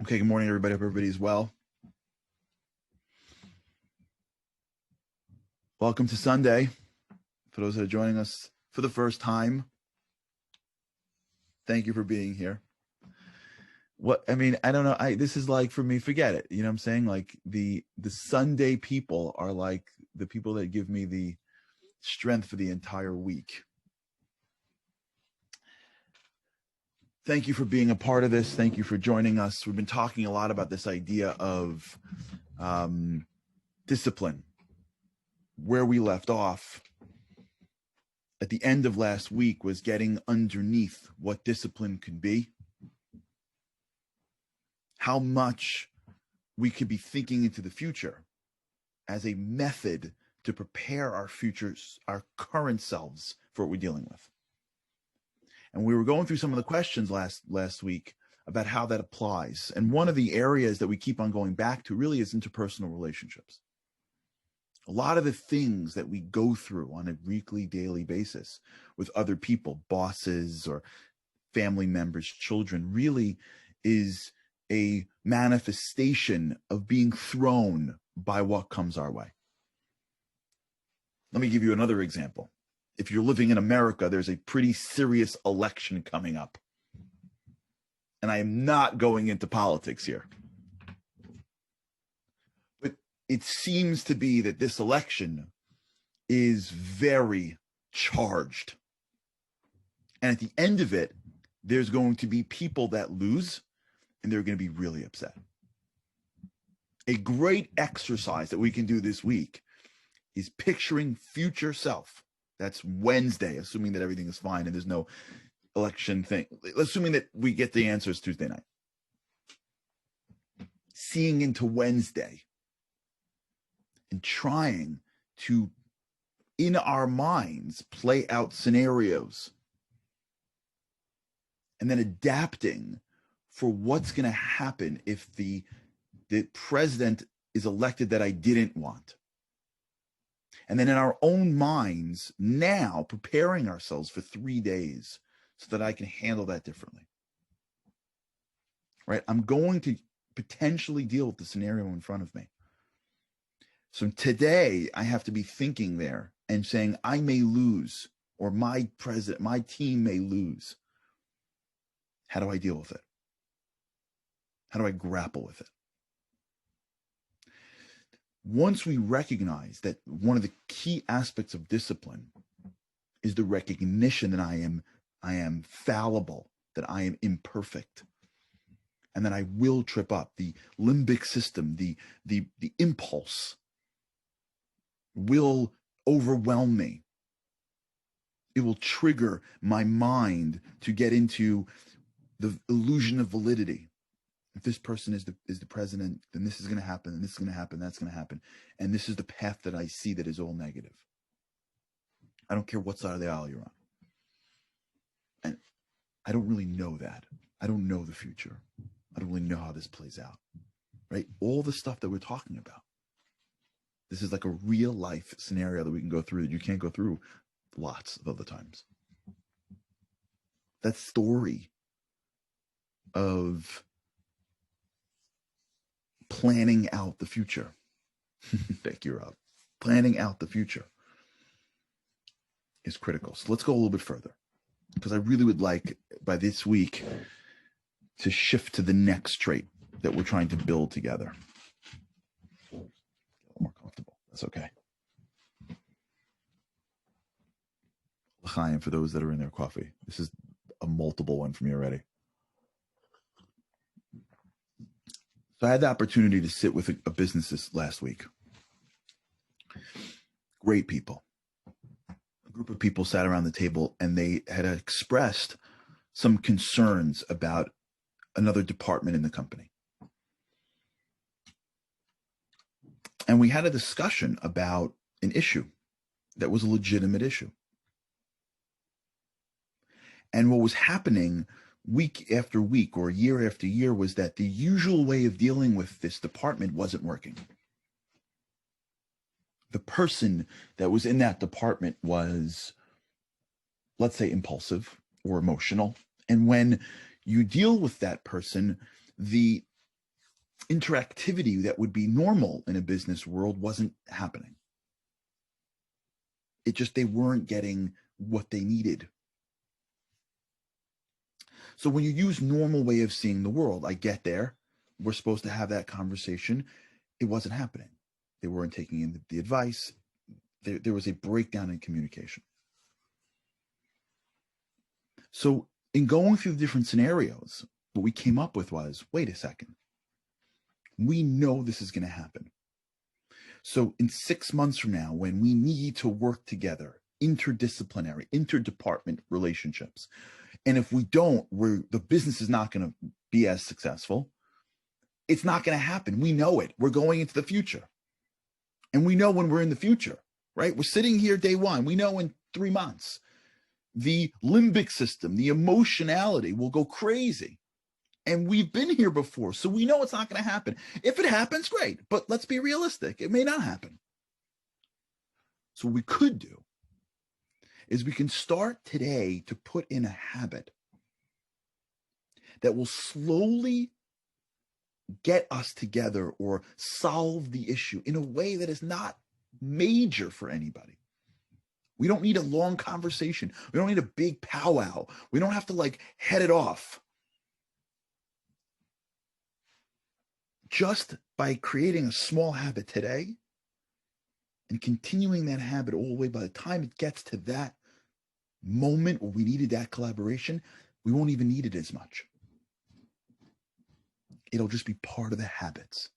Okay, good morning, everybody. Hope everybody's well. Welcome to Sunday. For those that are joining us for the first time, thank you for being here. I don't know. This is like, for me, forget it. You know what I'm saying? Like the Sunday people are like the people that give me the strength for the entire week. Thank you for being a part of this. Thank you for joining us. We've been talking a lot about this idea of discipline. Where we left off at the end of last week was getting underneath what discipline could be, how much we could be thinking into the future as a method to prepare our futures, our current selves, for what we're dealing with. And we were going through some of the questions last week about how that applies. And one of the areas that we keep on going back to really is interpersonal relationships. A lot of the things that we go through on a weekly, daily basis with other people, bosses or family members, children, really is a manifestation of being thrown by what comes our way. Let me give you another example. If you're living in America, there's a pretty serious election coming up. And I am not going into politics here. But it seems to be that this election is very charged. And at the end of it, there's going to be people that lose, and they're going to be really upset. A great exercise that we can do this week is picturing future self. That's Wednesday, assuming that everything is fine and there's no election thing. Assuming that we get the answers Tuesday night. Seeing into Wednesday and trying to, in our minds, play out scenarios and then adapting for what's going to happen if the president is elected that I didn't want. And then in our own minds, now preparing ourselves for 3 days so that I can handle that differently. Right? I'm going to potentially deal with the scenario in front of me. So today I have to be thinking there and saying, I may lose, or my team may lose. How do I deal with it? How do I grapple with it? Once we recognize that one of the key aspects of discipline is the recognition that I am fallible, that I am imperfect, and that I will trip up. The limbic system, the impulse will overwhelm me. It will trigger my mind to get into the illusion of validity. If this person is the president, then this is going to happen, and this is going to happen, that's going to happen. And this is the path that I see that is all negative. I don't care what side of the aisle you're on. And I don't really know that. I don't know the future. I don't really know how this plays out, right? All the stuff that we're talking about. This is like a real life scenario that we can go through that you can't go through lots of other times. That story of planning out the future. Thank you, Rob. Planning out the future is critical. So let's go a little bit further, because I really would like, by this week, to shift to the next trait that we're trying to build together. Get a little more comfortable. That's okay. L'chaim for those that are in their coffee. This is a multiple one for me already. So I had the opportunity to sit with a business this last week. Great people. A group of people sat around the table and they had expressed some concerns about another department in the company. And we had a discussion about an issue that was a legitimate issue. And what was happening week after week or year after year was that the usual way of dealing with this department wasn't working. The person that was in that department was, let's say, impulsive or emotional. And when you deal with that person, the interactivity that would be normal in a business world wasn't happening. It just, they weren't getting what they needed. So when you use normal way of seeing the world, I get there, we're supposed to have that conversation. It wasn't happening. They weren't taking in the advice. There was a breakdown in communication. So in going through the different scenarios, what we came up with was, wait a second. We know this is going to happen. So in 6 months from now, when we need to work together, interdisciplinary, interdepartment relationships, and if we don't, the business is not going to be as successful. It's not going to happen. We know it. We're going into the future. And we know when we're in the future, right? We're sitting here day one. We know in 3 months, the limbic system, the emotionality will go crazy. And we've been here before, so we know it's not going to happen. If it happens, great. But let's be realistic. It may not happen. So what we could do is we can start today to put in a habit that will slowly get us together or solve the issue in a way that is not major for anybody. We don't need a long conversation. We don't need a big powwow. We don't have to head it off. Just by creating a small habit today and continuing that habit all the way, by the time it gets to that moment where we needed that collaboration, we won't even need it as much. It'll just be part of the habits.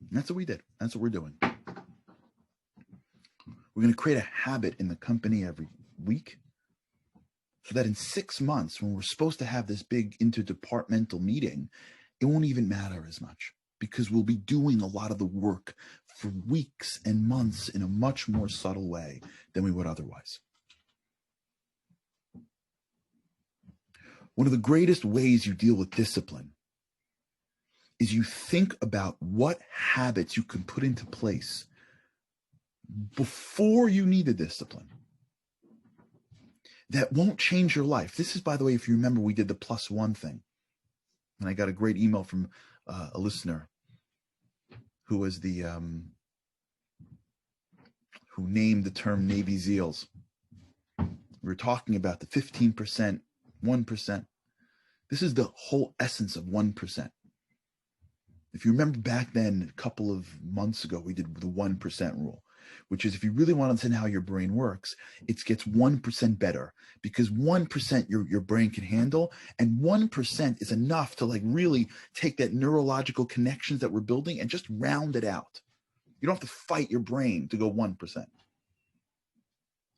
And that's what we did. That's what we're doing. We're going to create a habit in the company every week so that in 6 months, when we're supposed to have this big interdepartmental meeting, it won't even matter as much because we'll be doing a lot of the work for weeks and months in a much more subtle way than we would otherwise. One of the greatest ways you deal with discipline is you think about what habits you can put into place before you need the discipline that won't change your life. This is, by the way, if you remember, we did the +1 thing. And I got a great email from a listener who was who named the term Navy SEALs. We were talking about the 15%, 1%. This is the whole essence of 1%. If you remember back then, a couple of months ago, we did the 1% rule, which is if you really want to understand how your brain works, it gets 1% better because 1% your brain can handle, and 1% is enough to really take that neurological connections that we're building and just round it out. You don't have to fight your brain to go 1%.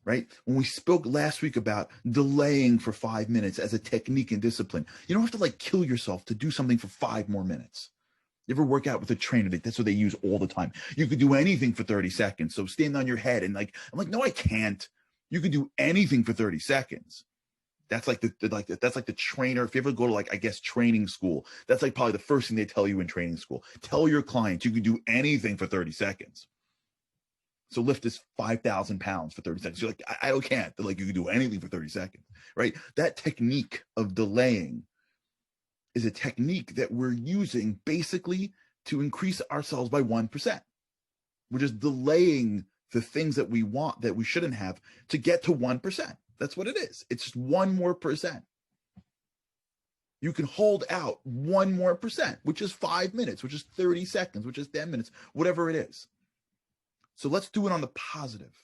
Right? When we spoke last week about delaying for 5 minutes as a technique and discipline, you don't have to kill yourself to do something for 5 more minutes. You ever work out with a trainer? That's what they use all the time. You could do anything for 30 seconds. So stand on your head and I'm like, no, I can't. You could do anything for 30 seconds. That's that's the trainer. If you ever go to training school, that's probably the first thing they tell you in training school. Tell your clients you can do anything for 30 seconds. So lift this 5,000 pounds for 30 seconds. You're like, I can't. They're like, you can do anything for 30 seconds, right? That technique of delaying is a technique that we're using basically to increase ourselves by 1%. We're just delaying the things that we want that we shouldn't have to get to 1%. That's what it is. It's just 1 more percent. You can hold out 1 more percent, which is 5 minutes, which is 30 seconds, which is 10 minutes, whatever it is. So let's do it on the positive.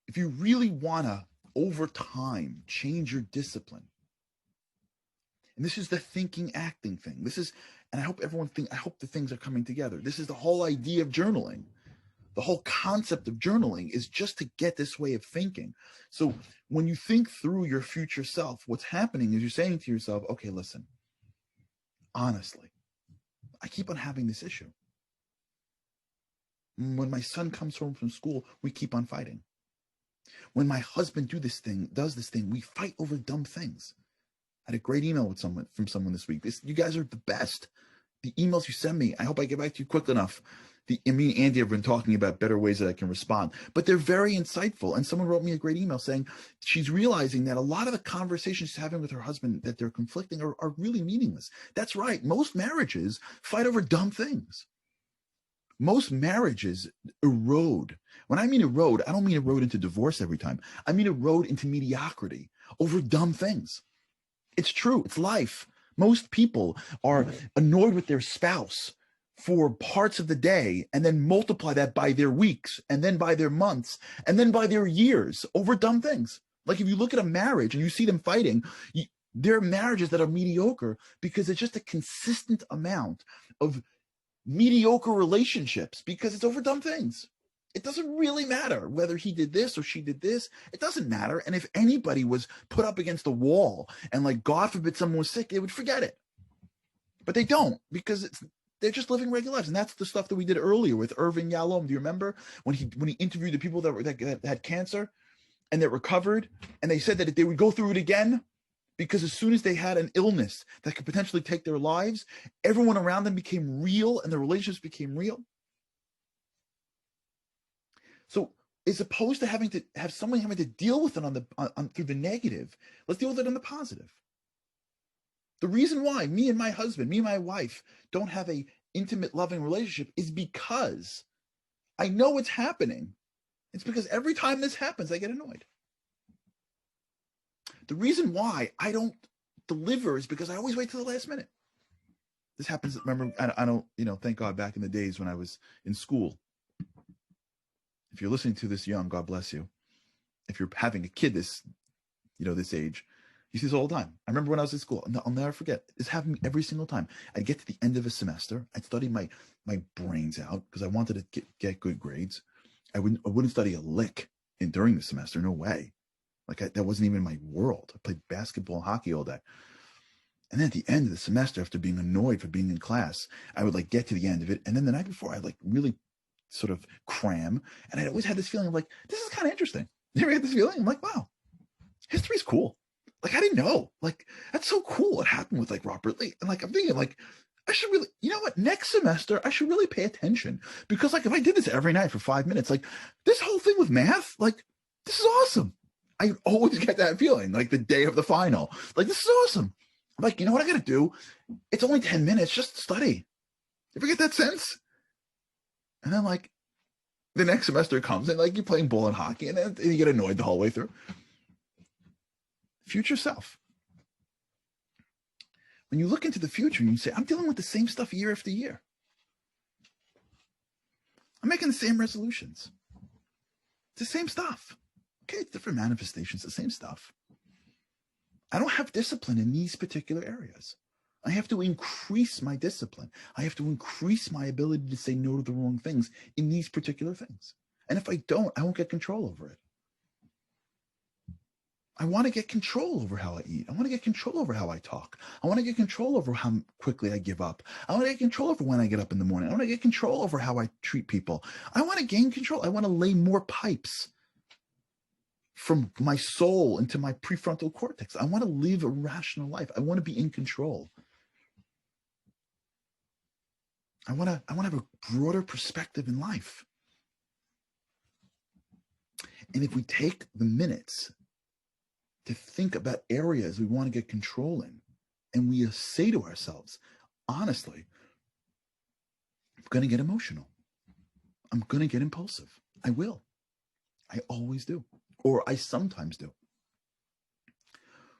If you really want to, over time, change your discipline, and this is the thinking, acting thing. This is, and I hope I hope the things are coming together. This is the whole idea of journaling. The whole concept of journaling is just to get this way of thinking. So when you think through your future self, what's happening is you're saying to yourself, okay, listen, honestly, I keep on having this issue. When my son comes home from school, we keep on fighting. When my husband does this thing, we fight over dumb things. I had a great email from someone this week. You guys are the best. The emails you send me, I hope I get back to you quick enough. Me and Andy have been talking about better ways that I can respond, but they're very insightful. And someone wrote me a great email saying she's realizing that a lot of the conversations she's having with her husband that they're conflicting are really meaningless. That's right. Most marriages fight over dumb things. Most marriages erode. When I mean erode, I don't mean erode into divorce every time. I mean erode into mediocrity over dumb things. It's true. It's life. Most people are annoyed with their spouse for parts of the day and then multiply that by their weeks and then by their months and then by their years over dumb things. Like if you look at a marriage and you see them fighting, there are marriages that are mediocre because it's just a consistent amount of mediocre relationships because it's over dumb things. It doesn't really matter whether he did this or she did this. It doesn't matter. And if anybody was put up against a wall and like, God forbid someone was sick, they would forget it. But they don't because they're just living regular lives. And that's the stuff that we did earlier with Irvin Yalom. Do you remember when he interviewed the people that had cancer and that recovered? And they said that they would go through it again because as soon as they had an illness that could potentially take their lives, everyone around them became real and their relationships became real. So as opposed to having to have someone having to deal with it through the negative, let's deal with it on the positive. The reason why me and my husband, me and my wife don't have a intimate, loving relationship is because I know it's happening. It's because every time this happens, I get annoyed. The reason why I don't deliver is because I always wait till the last minute. This happens, remember, I don't, thank God back in the days when I was in school. If you're listening to this young, God bless you. If you're having a kid this age, you see this all the time. I remember when I was in school, I'll never forget. This happened to me every single time. I'd get to the end of a semester. I'd study my brains out because I wanted to get good grades. I wouldn't study a lick during the semester. No way. That wasn't even my world. I played basketball and hockey all day. And then at the end of the semester, after being annoyed for being in class, I would get to the end of it. And then the night before, I'd really sort of cram. And I'd always had this feeling of this is kind of interesting. You ever had this feeling? I'm like, wow, history's cool. I didn't know. That's so cool what happened with Robert Lee. And I'm thinking I should really, you know what, next semester, I should really pay attention because if I did this every night for 5 minutes, this whole thing with math, this is awesome. I always get that feeling the day of the final, this is awesome. I'm you know what I got to do? It's only 10 minutes, just study. You ever get that sense? And then the next semester comes and you're playing ball and hockey and then you get annoyed the whole way through. Future self. When you look into the future and you say, I'm dealing with the same stuff year after year. I'm making the same resolutions. It's the same stuff. Okay, it's different manifestations, the same stuff. I don't have discipline in these particular areas. I have to increase my discipline. I have to increase my ability to say no to the wrong things in these particular things. And if I don't, I won't get control over it. I want to get control over how I eat. I want to get control over how I talk. I want to get control over how quickly I give up. I want to get control over when I get up in the morning. I want to get control over how I treat people. I want to gain control. I want to lay more pipes from my soul into my prefrontal cortex. I want to live a rational life. I want to be in control. I want to have a broader perspective in life. And if we take the minutes to think about areas we want to get control in, and we say to ourselves, honestly, I'm going to get emotional. I'm going to get impulsive. I will. I always do. Or I sometimes do.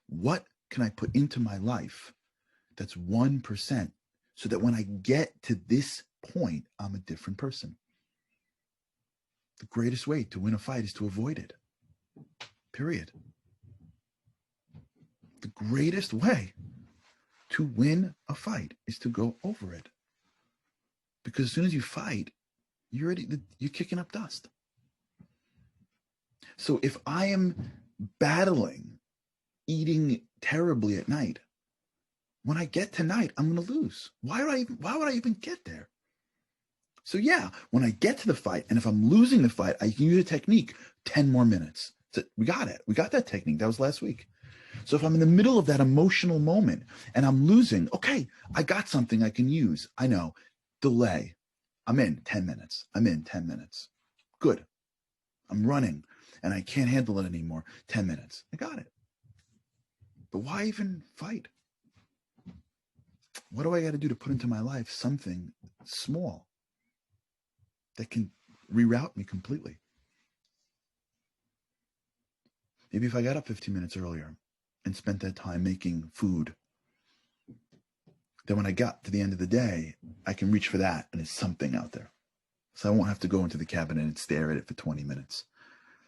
What can I put into my life that's 1% so that when I get to this point, I'm a different person? The greatest way to win a fight is to avoid it. Period. The greatest way to win a fight is to go over it. Because as soon as you fight, you're kicking up dust. So if I am battling eating terribly at night, when I get to night, I'm going to lose. Why would I even get there? So yeah, when I get to the fight, and if I'm losing the fight, I can use a technique, 10 more minutes. So we got it. We got that technique. That was last week. So if I'm in the middle of that emotional moment and I'm losing, okay, I got something I can use. I know, delay. I'm in 10 minutes. I'm in 10 minutes. Good. I'm running and I can't handle it anymore. 10 minutes. I got it. But why even fight? What do I got to do to put into my life something small that can reroute me completely? Maybe if I got up 15 minutes earlier and spent that time making food, then when I got to the end of the day, I can reach for that and there's something out there. So I won't have to go into the cabinet and stare at it for 20 minutes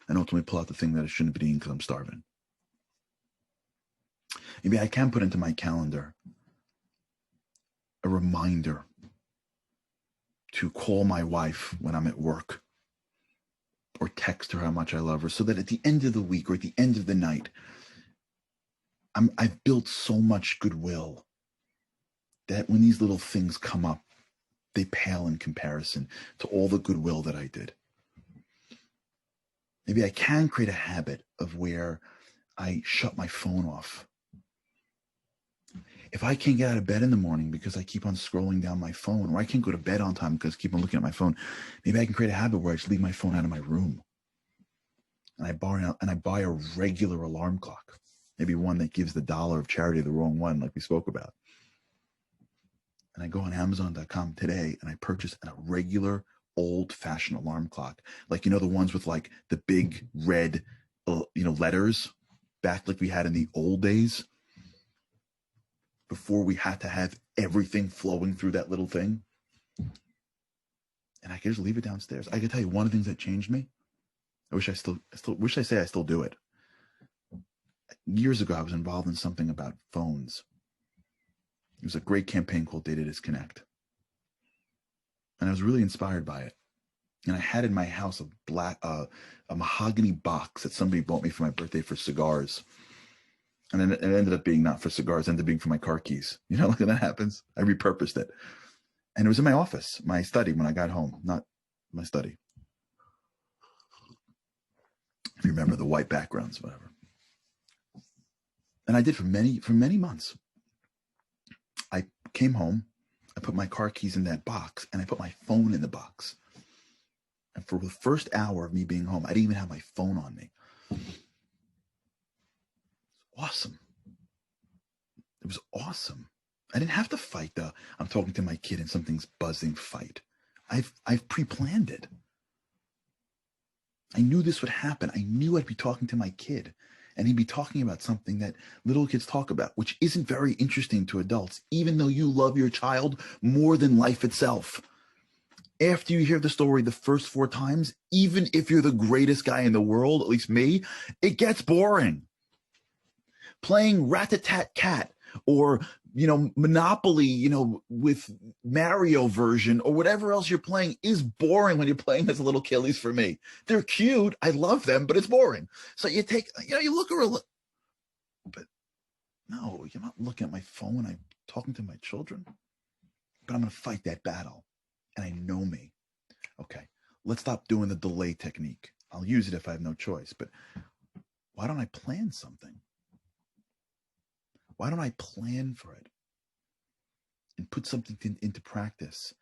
and ultimately pull out the thing that I shouldn't be eating because I'm starving. Maybe I can put into my calendar a reminder to call my wife when I'm at work or text her how much I love her so that at the end of the week or at the end of the night, I've built so much goodwill that when these little things come up, they pale in comparison to all the goodwill that I did. Maybe I can create a habit of where I shut my phone off. If I can't get out of bed in the morning because I keep on scrolling down my phone, or I can't go to bed on time because I keep on looking at my phone, maybe I can create a habit where I just leave my phone out of my room. And I buy a regular alarm clock, maybe one that gives the dollar of charity the wrong one, like we spoke about. And I go on Amazon.com today and I purchase a regular old-fashioned alarm clock, like the ones with like the big red, letters, back like we had in the old days, before we had to have everything flowing through that little thing. And I can just leave it downstairs. I can tell you one of the things that changed me. I wish I still do it. Years ago, I was involved in something about phones. It was a great campaign called Data Disconnect. And I was really inspired by it. And I had in my house a mahogany box that somebody bought me for my birthday for cigars. And then it ended up being not for cigars, it ended up being for my car keys. Like that happens. I repurposed it. And it was in my office, my study when I got home, not my study. If you remember the white backgrounds, whatever. And I did for many months. I came home, I put my car keys in that box, and I put my phone in the box. And for the first hour of me being home, I didn't even have my phone on me. Awesome. It was awesome. I didn't have to fight I'm talking to my kid and something's buzzing fight. I've pre-planned it. I knew this would happen. I knew I'd be talking to my kid and he'd be talking about something that little kids talk about, which isn't very interesting to adults, even though you love your child more than life itself. After you hear the story the first 4 times, even if you're the greatest guy in the world, at least me, it gets boring. Playing Rat-a-tat-cat or, Monopoly, with Mario version or whatever else you're playing is boring when you're playing as a little kid, at least for me. They're cute. I love them, but it's boring. So you take, you look around, but no, you're not looking at my phone. I'm talking to my children, but I'm going to fight that battle. And I know me. Okay, let's stop doing the delay technique. I'll use it if I have no choice, but why don't I plan something? Why don't I plan for it and put something into practice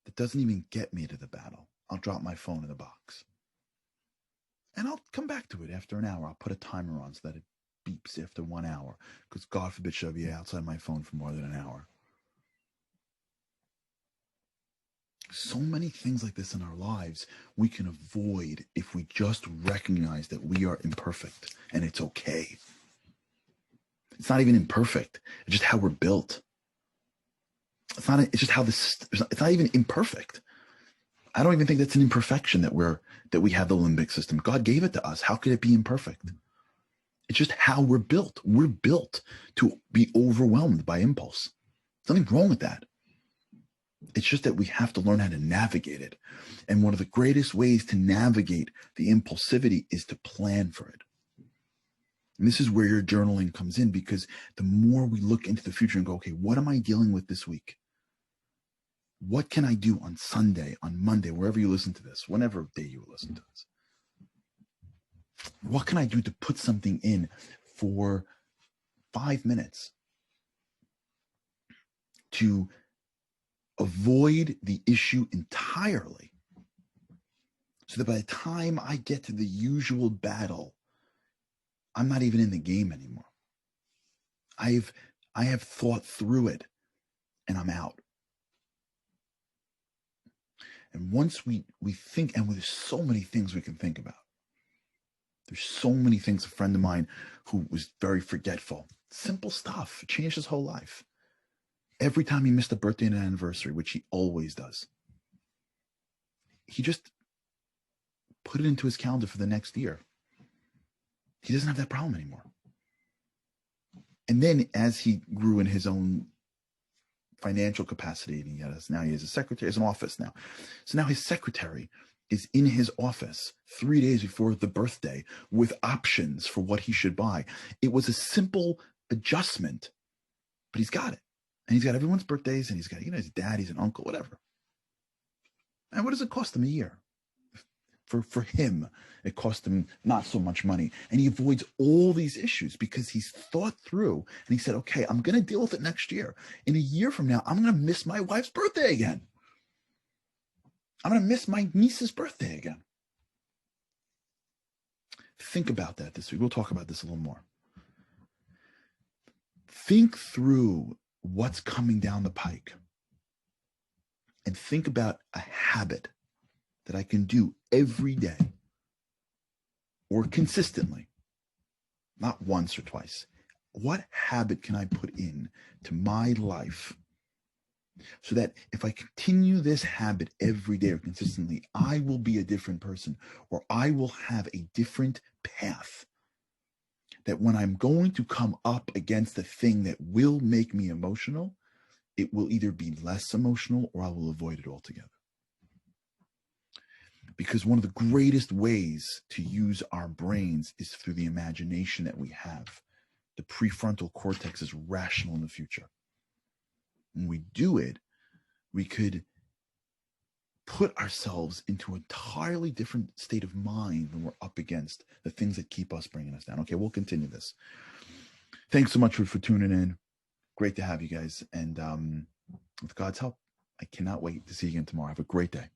that doesn't even get me to the battle? I'll drop my phone in the box. And I'll come back to it after an hour. I'll put a timer on so that it beeps after 1 hour, because God forbid should I be outside my phone for more than an hour. So many things like this in our lives we can avoid if we just recognize that we are imperfect and it's okay. It's not even imperfect. It's just how we're built. It's not even imperfect. I don't even think that's an imperfection that we have the limbic system. God gave it to us. How could it be imperfect? It's just how we're built. We're built to be overwhelmed by impulse. There's nothing wrong with that. It's just that we have to learn how to navigate it. And one of the greatest ways to navigate the impulsivity is to plan for it. And this is where your journaling comes in, because the more we look into the future and go, okay, what am I dealing with this week? What can I do on Sunday, on Monday, wherever you listen to this, whenever day you listen to this? What can I do to put something in for 5 minutes to avoid the issue entirely, so that by the time I get to the usual battle, I'm not even in the game anymore. I have thought through it and I'm out. And once we think, and there's so many things we can think about. There's so many things. A friend of mine who was very forgetful, simple stuff, changed his whole life. Every time he missed a birthday and an anniversary, which he always does, he just put it into his calendar for the next year. He doesn't have that problem anymore. And then as he grew in his own financial capacity, and he has a secretary, has an office now. So now his secretary is in his office 3 days before the birthday with options for what he should buy. It was a simple adjustment, but he's got it. And he's got everyone's birthdays, and he's got, his dad, he's an uncle, whatever. And what does it cost him a year? For him, it cost him not so much money. And he avoids all these issues because he's thought through, and he said, okay, I'm going to deal with it next year. In a year from now, I'm going to miss my wife's birthday again. I'm going to miss my niece's birthday again. Think about that this week. We'll talk about this a little more. Think through what's coming down the pike, and think about a habit that I can do every day or consistently, not once or twice. What habit can I put in to my life so that if I continue this habit every day or consistently, I will be a different person, or I will have a different path? That when I'm going to come up against the thing that will make me emotional, it will either be less emotional or I will avoid it altogether. Because one of the greatest ways to use our brains is through the imagination that we have. The prefrontal cortex is rational in the future. When we do it, we could put ourselves into an entirely different state of mind when we're up against the things that keep us bringing us down. Okay, we'll continue this. Thanks so much for tuning in. Great to have you guys. And with God's help, I cannot wait to see you again tomorrow. Have a great day.